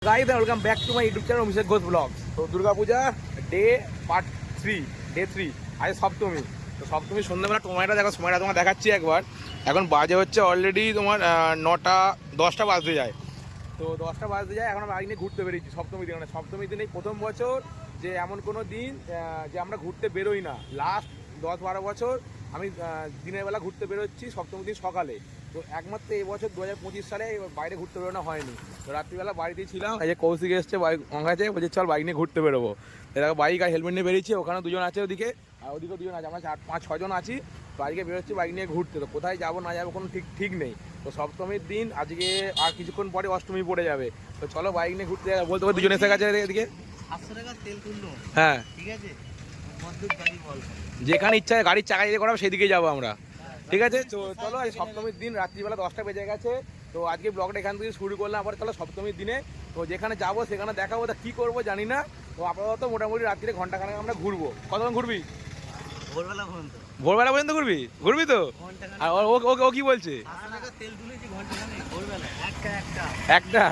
Guys and welcome back to my YouTube channel Abhishek Ghosh blog. তো Durga Puja day part 3 আজ সপ্তমী। তো সপ্তমী সন্ধ্যাবেলা সময়টা দেখো, সময়টা তোমার দেখাচ্ছি একবার। এখন বাজে হচ্ছে অলরেডি তোমার 9টা 10টা বাজতে যায়। তো 10টা বাজতে যায়, এখন আমরা বাইক নিয়ে ঘুরতে বেরিয়েছি সপ্তমী দিন। মানে সপ্তমী দিন এই প্রথম বছর যে এমন কোনো দিন যে আমরা ঘুরতে বেরোই না। লাস্ট 10-12 বছর আমি দিনের বেলা ঘুরতে বেরোচ্ছি, সপ্তমী দিন সকালে। তো একমাত্র এবছর 2025 সালে বাইরে ঘুরতে বেরোনো হয়নি। তো রাত্রিবেলা বাড়িতেই ছিলাম। এই যে কৌশিক এসছে বাইক আছে, বলছে চল বাইক নিয়ে ঘুরতে বেরোবো। এরকম বাইক আর হেলমেট নিয়ে বেরিয়েছি। ওখানে দুজন আছে ওদিকে, আর ওদিকেও দুজন আছে, আমরা 4-5-6 জন আছি। বাইকে বেরোচ্ছি বাইক নিয়ে ঘুরতে। তো কোথায় যাবো না যাবো কোনো ঠিক নেই। তো সপ্তমীর দিন আজকে, আর কিছুক্ষণ পরে অষ্টমী পড়ে যাবে। তো চলো বাইক নিয়ে ঘুরতে যাবো। বলতে দুজন এসে গেছে এদিকে। 700 টাকা তেল তুললো, হ্যাঁ ঠিক আছে, যেখানে ইচ্ছা গাড়ির চাকা যেতে করাবো সেদিকে যাবো আমরা, ঠিক আছে। তো চলো এই সপ্তমীর দিন রাত্রিবেলা 10টা বেজে গেছে। তো আজকে ব্লগটা এখান থেকে শুরু করলাম। আবার চলো সপ্তমীর দিনে তো যেখানে যাবো সেখানে দেখাবো। তা কী করবো জানি না। তো আপাতত মোটামুটি রাত্রিরে ঘন্টাখানেক আমরা ঘুরবো। কতক্ষণ ঘুরবি? ভোরবেলা পর্যন্ত ঘুরবি তো? আর ও কি বলছে? একটা।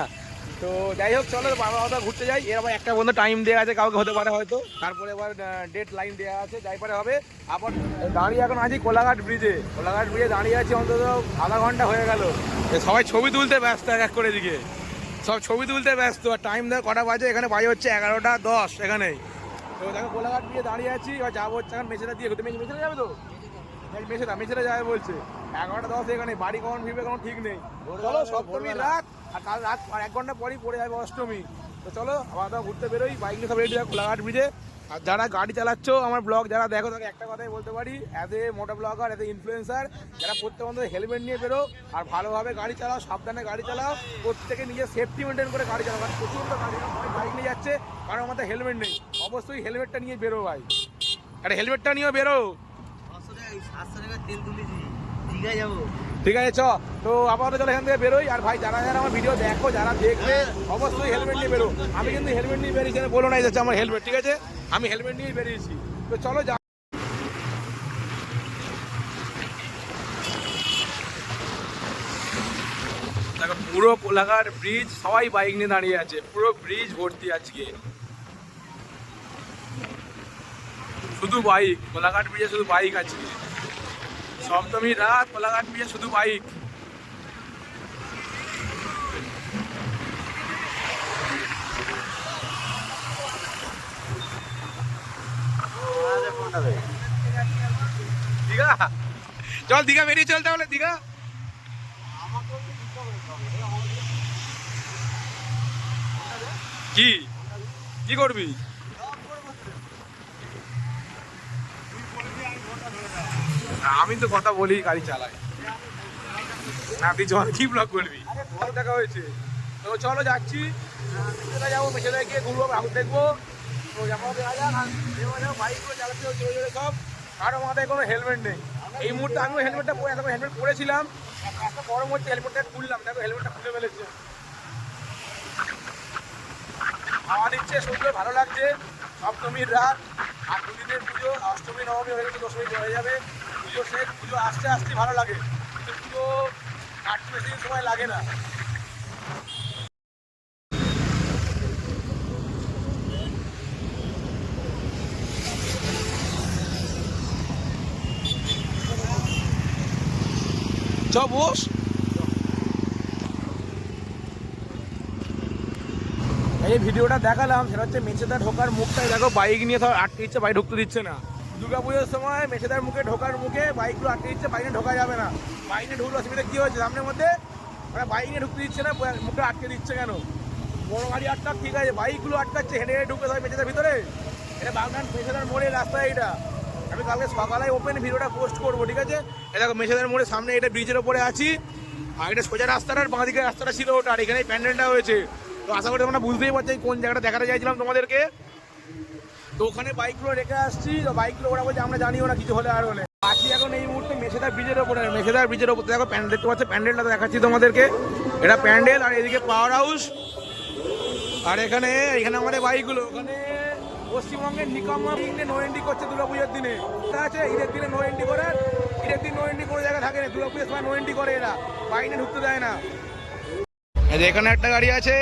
তো যাই হোক চলো বাবা কথা ঘুরতে যাই। এর আবার একটা বন্ধু টাইম দেওয়া আছে, কাউকে হতে পারে হয়তো। তারপরে এবার ডেট লাইন দেওয়া আছে, যাই পারে হবে। আবার দাঁড়িয়ে এখন আছি কোলাঘাট ব্রিজে দাঁড়িয়ে আছি অন্তত আধা ঘন্টা হয়ে গেল। সবাই ছবি তুলতে ব্যস্ত, এক করে দিকে সব ছবি তুলতে ব্যস্ত। আর টাইম দেওয়া কটা বাজে? এখানে বাজে হচ্ছে 11টা 10 এখানেই। তো দেখো কোলাঘাট ব্রিজে দাঁড়িয়ে আছি। এবার যাবো হচ্ছে এখন মেছেদা দিয়ে। মেছেদা যাবে তো? মেছেদা যাবে বলছে। 11টা 10 এখানে। বাড়ি কখন ফিরবে কোনো ঠিক নেই। চলো সপ্তমীর রাত, আর কাল রাত আর 1 ঘন্টা পরই পড়ে যাবে অষ্টমী। তো চলো আবার ঘুরতে বেরোই। বাইক নিয়ে সব রেডি থাকো কোলাঘাট ব্রিজে। আর যারা গাড়ি চালাচ্ছ আমার ব্লগ যারা দেখো, তাকে একটা কথাই বলতে পারি, as a moto vlogger, as a influencer, যারা প্রত্যেক হেলমেট নিয়ে বেরো আর ভালোভাবে গাড়ি চালাও, সাবধানে গাড়ি চালাও। প্রত্যেকে নিজের সেফটি মেনটেন করে গাড়ি চালাও। কারণ প্রচণ্ড গাড়ি বাইক নিয়ে যাচ্ছে, কারণ আমাদের হেলমেট নেই। অবশ্যই হেলমেটটা নিয়ে বেরো ভাই, আরে হেলমেটটা নিয়েও বেরো। 700 টাকা তেল তুলেছি, দীঘায় যাবো, ঠিক আছে চ। তো আপাতত চলো এখান থেকে বেরোই। আর ভাই যারা যারা আমার ভিডিও দেখো, যারা দেখবে, অবশ্যই হেলমেট নিয়ে বেরো। আমি কিন্তু হেলমেট নিয়ে বেরিয়েছি, বলো না যাচ্ছে আমার হেলমেট, ঠিক আছে? আমি হেলমেট নিয়েই বেরিয়েছি। তো চলো যা। দেখো পুরো কোলাঘাট ব্রিজ সবাই বাইক নিয়ে দাঁড়িয়ে আছে, পুরো ব্রিজ ভর্তি আজকে শুধু বাইক। কোলাঘাট ব্রিজে শুধু বাইক আজকে। সপ্তমী রাত কোলাঘাট ব্রিজে শুধু বাইক। দীঘা চল, দীঘা বেরিয়ে চল তাহলে। দীঘা কি কি করবি? আমি তো কথা বলি, গাড়ি চালাই না। তুই জল কি ব্লগ করবি? ভালো দেখা হয়েছে। তো চলো যাচ্ছি, মেছেদা যাবো, মেছেদা গিয়ে ঘুরবো, ঠাকুর দেখবো। তো যেমন বাইকগুলো চালাতে জোরে জোরে সব, কারো মাথায় কোনো হেলমেট নেই। এই মুহূর্তে আমিও হেলমেটটা পরে, এখন হেলমেট পরেছিলাম, একটা গরম হচ্ছে, হেলমেটটা খুললাম, দেখো হেলমেটটা খুলে ফেলেছে। হাওয়া দিচ্ছে, সুন্দর ভালো লাগছে। সপ্তমীর রাত আর দুদিনের পুজো, অষ্টমী নবমী হয়ে গেছে, দশমী হয়ে যাবে। পুজো শেষ, পুজো আসতে আসতে ভালো লাগে, কিন্তু পুজো কাটতে বেশি সময় লাগে না। চ বস। এই ভিডিওটা দেখালাম, সেটা হচ্ছে মেছেদা ঢোকার মুখটাই দেখো, বাইক নিয়ে ধর আটকে দিচ্ছে, বাইক ঢুকতে দিচ্ছে না। দুর্গাপুজোর সময় মেছেদার মুখে ঢোকার মুখে বাইকগুলো আটকে দিচ্ছে, বাইক নিয়ে ঢোকা যাবে না। বাইক নিয়ে ঢুকলে অসুবিধা কী হয়েছে সামনের মধ্যে? ওরা বাইক নিয়ে ঢুকতে দিচ্ছে না, মুখে আটকে দিচ্ছে কেন? বড় গাড়ি আটকাক, ঠিক আছে, বাইকগুলো আটকাচ্ছে, হেঁটে হেঁটে ঢুকে হয় মেছেদার ভিতরে। এটা বাগনান মেছেদার মোড়ের রাস্তা এটা। আমি কালকে সকালে ওপেন ভিডিওটা পোস্ট করবো, ঠিক আছে? এ দেখো মেছেদার মোড়ের সামনে, এটা ব্রিজের ওপরে আছি। আর এটা সোজা রাস্তাটার বাঁ দিকের রাস্তাটা ছিল ওটা, আর এখানেই প্যান্ডেলটা হয়েছে। তো আশা করি তোমরা বুঝতেই পারছি কোন জায়গাটা দেখাতে চাইছিলাম তোমাদেরকে। তো ওখানে বাইকগুলো রেখে আসছি। তো বাইকগুলো ওরা বলছে আমরা জানিও না, কিছু হলে আর হলে। আছি এখন এই মুহূর্তে মেছেদা ব্রিজের ওপরে। মেছেদা ব্রিজের ওপর দেখো প্যান্ডেল দেখতে পাচ্ছ, প্যান্ডেলটা দেখাচ্ছি তোমাদেরকে। এটা প্যান্ডেল, আর এদিকে পাওয়ার হাউস। আর এখানে আমাদের বাইকগুলো। ওখানে পশ্চিমবঙ্গের নিকামা নো এন্ট্রি করছে দুর্গাপুজোর দিনে। আছে ঈদের দিনে নো এন্ট্রি করে, ঈদের দিন নো এন্ট্রি কোনো জায়গায় থাকে না, দুর্গাপুজোর সময় নো এন্ট্রি করে এরা, বাইক নিয়ে ঢুকতে দেয় না। এখানে একটা গাড়ি আছে,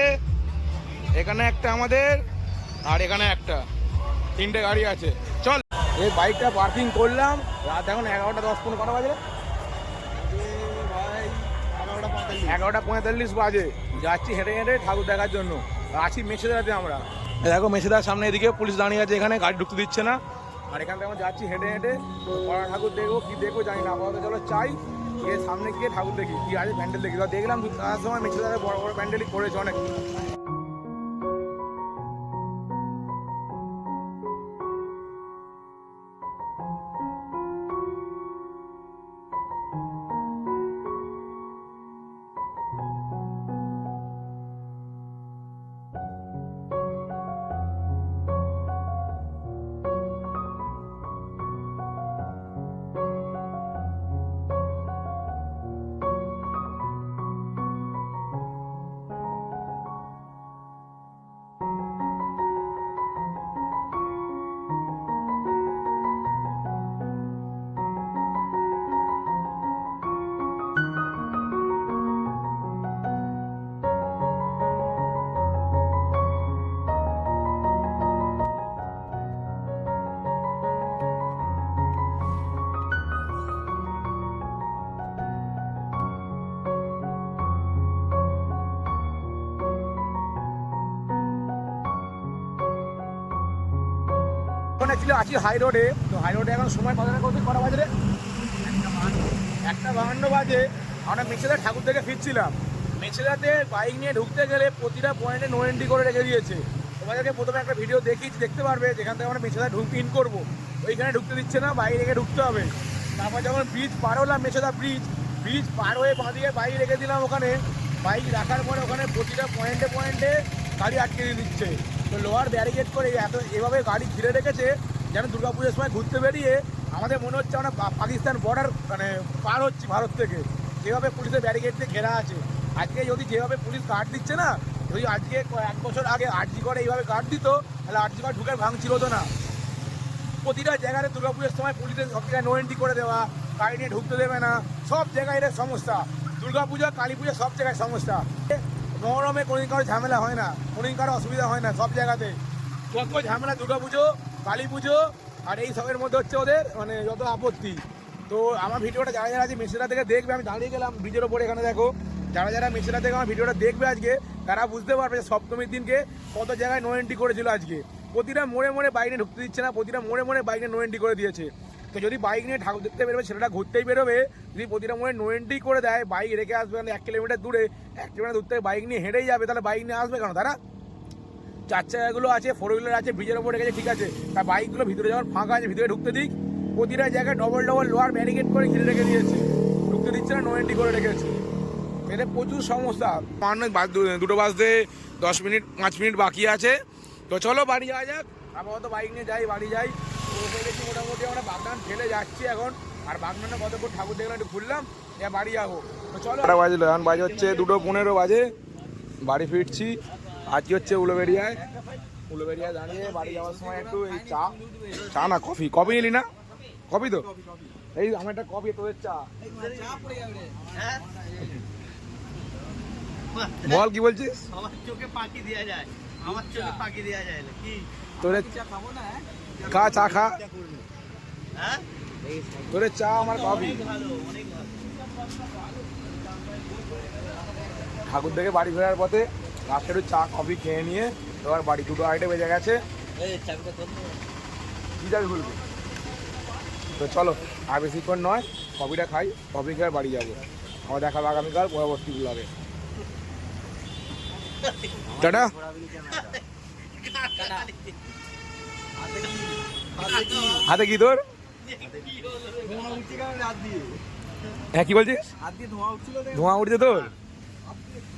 এখানে একটা আমাদের, আর এখানে একটা, 3টে গাড়ি আছে। চল এই বাইকটা পার্কিং করলাম। রাত এখন 11টা 10-15 কটা বাজে? 11:45 বাজে। যাচ্ছি হেঁটে হেঁটে ঠাকুর দেখার জন্য। আছি মেছেদাতে আমরা। দেখো মেছেদার সামনে এদিকে পুলিশ দাঁড়িয়ে আছে, এখানে গাড়ি ঢুকতে দিচ্ছে না। আর এখান থেকে আমরা যাচ্ছি হেঁটে হেঁটে বড় ঠাকুর দেখবো, কি দেখবো জানি না। আপাতত চলো চাই গিয়ে সামনে গিয়ে ঠাকুর দেখি কি আছে, প্যান্ডেল দেখি। দেখলাম তার সময় মেছেদারে বড় বড় প্যান্ডেলই করেছে অনেক। এখন অ্যাকচুয়ালি আছি হাই রোডে। তো হাই রোডে এখন সময় কটা বাজে রে? 1:52 বাজে। আমরা মেছেদা ঠাকুর থেকে ফিরছিলাম। মেছেদাতে বাইক নিয়ে ঢুকতে গেলে প্রতিটা পয়েন্টে নো এন্ট্রি করে রেখে দিয়েছে। তোমাদেরকে প্রথমে একটা ভিডিও দেখিয়েছি, দেখতে পারবে, যেখান থেকে আমরা মেছেদা ইন করবো। ওইখানে ঢুকতে দিচ্ছে না, বাইরে রেখে ঢুকতে হবে। তারপর যখন ব্রিজ পার হলাম, মেছেদা ব্রিজ পার হয়ে বাঁধিয়ে বাইক রেখে দিলাম ওখানে। বাইক রাখার পরে ওখানে প্রতিটা পয়েন্টে পয়েন্টে গাড়ি আটকে দিয়ে দিচ্ছে। তো লোহার ব্যারিকেড করে এভাবে গাড়ি ঘিরে রেখেছে যেন দুর্গাপুজোর সময় ঘুরতে বেরিয়ে আমাদের মনে হচ্ছে আমরা পাকিস্তান বর্ডার মানে পার হচ্ছি ভারত থেকে। যেভাবে পুলিশের ব্যারিকেড দিয়ে ঘেরা আছে। আজকে যদি যেভাবে পুলিশ গার্ড দিচ্ছে না, যদি আজকে 1 বছর আগে আরজি করে এইভাবে গার্ড দিত, তাহলে আরজি করে ঢুকে ভাঙছিল হতো না। প্রতিটা জায়গায় দুর্গাপুজোর সময় পুলিশের সব জায়গায় নো এন্ট্রি করে দেওয়া, গাড়ি নিয়ে ঢুকতে দেবে না, সব জায়গায় এর সমস্যা। দুর্গাপুজো কালী পুজো সব জায়গায় সমস্যা। মহরমে কোনোদিন কারো ঝামেলা হয় না, কোনোদিন কারো অসুবিধা হয় না। সব জায়গাতে যত ঝামেলা দুর্গাপুজো, কালী পুজো আর এই সবের মধ্যে হচ্ছে ওদের মানে যত আপত্তি। তো আমার ভিডিওটা যারা যারা আজকে মেছেদা থেকে দেখবে, আমি দাঁড়িয়ে গেলাম ব্রিজের ওপরে, এখানে দেখো যারা যারা মেছেদা থেকে আমার ভিডিওটা দেখবে আজকে, তারা বুঝতে পারবে যে সপ্তমীর দিনকে কত জায়গায় নো এন্ট্রি করেছিল আজকে। প্রতিটা মোড়ে মোড়ে বাইক নিয়ে ঢুকতে দিচ্ছে না, প্রতিটা মোড়ে মোড়ে বাইক নিয়ে নো এন্ট্রি করে দিয়েছে। তো যদি বাইক নিয়ে ঠাকুর দেখতে বেরোবে, সেটা ঘুরতেই বেরোবে, যদি প্রতিটা মোড়ে নো এন্ট্রি করে দেয়, বাইক রেখে আসবে 1 কিলোমিটার দূরে, 1 কিলোমিটার দূর থেকে বাইক নিয়ে হেঁটেই যাবে, তাহলে বাইক নিয়ে আসবে কেন তারা? 4 চাকাগুলো আছে, 4 হুইলার আছে, ব্রিজের ওপরে গেছে, ঠিক আছে, তার বাইকগুলো ভিতরে যখন ফাঁকা আছে ভিতরে ঢুকতে দিক। প্রতিটা জায়গায় ডবল লোহার ব্যারিকেড করে ঘিরে রেখে দিয়েছে, ঢুকতে দিচ্ছে না, নো এন্ট্রি করে রেখেছে। এতে প্রচুর সমস্যা। 2টো বাজতে 10 মিনিট 5 মিনিট বাকি আছে। তো চলো বাড়ি যাওয়া যাক। আপাতত বাইক নিয়ে যাই, বাড়ি যাই। তো দেখছি মোটামুটি আমরা বাগনান ফেলে যাচ্ছি এখন। আর বাগনানে কতক্ষণ ঠাকুর দেখলাম, একটু ঘুরলাম, এবার বাড়ি যাবো। তো চলো। বাজলো, এখন বাজে হচ্ছে 2:15 বাজে, বাড়ি ফিরছি। আজকে হচ্ছে উলুবেড়িয়ায় দাঁড়িয়ে বাড়ি যাওয়ার সময় একটু এই চা না কফি নিলি না? কফি তো এই আমার একটা কফি, তোদের চা। বল কি বলছিস? আমার চোখে পাখি দেওয়া যায়, আমার চোখে পাখি দেওয়া যায় না কি? তোরে চা খাবো না, খা, চা খা। হ্যাঁ তোরে চা আমার কফি। ভালো, অনেক ভালো। ঠাকুর থেকে বাড়ি ফেরার পথে রাস্তায় একটু চা কফি খেয়ে নিয়ে এবার বাড়ি। 2:30 বেজে গেছে। কি যাবি বলবি? তো চলো, আর বেশিক্ষণ নয়, কফিটা খাই, কফি খেয়ে বাড়ি যাবো। আমার দেখা হবে আগামীকাল পরবর্তী ব্লগে। টাটা। হাতে কি তোর? হ্যাঁ কি বলছিস? ধোঁয়া উঠছে তোর?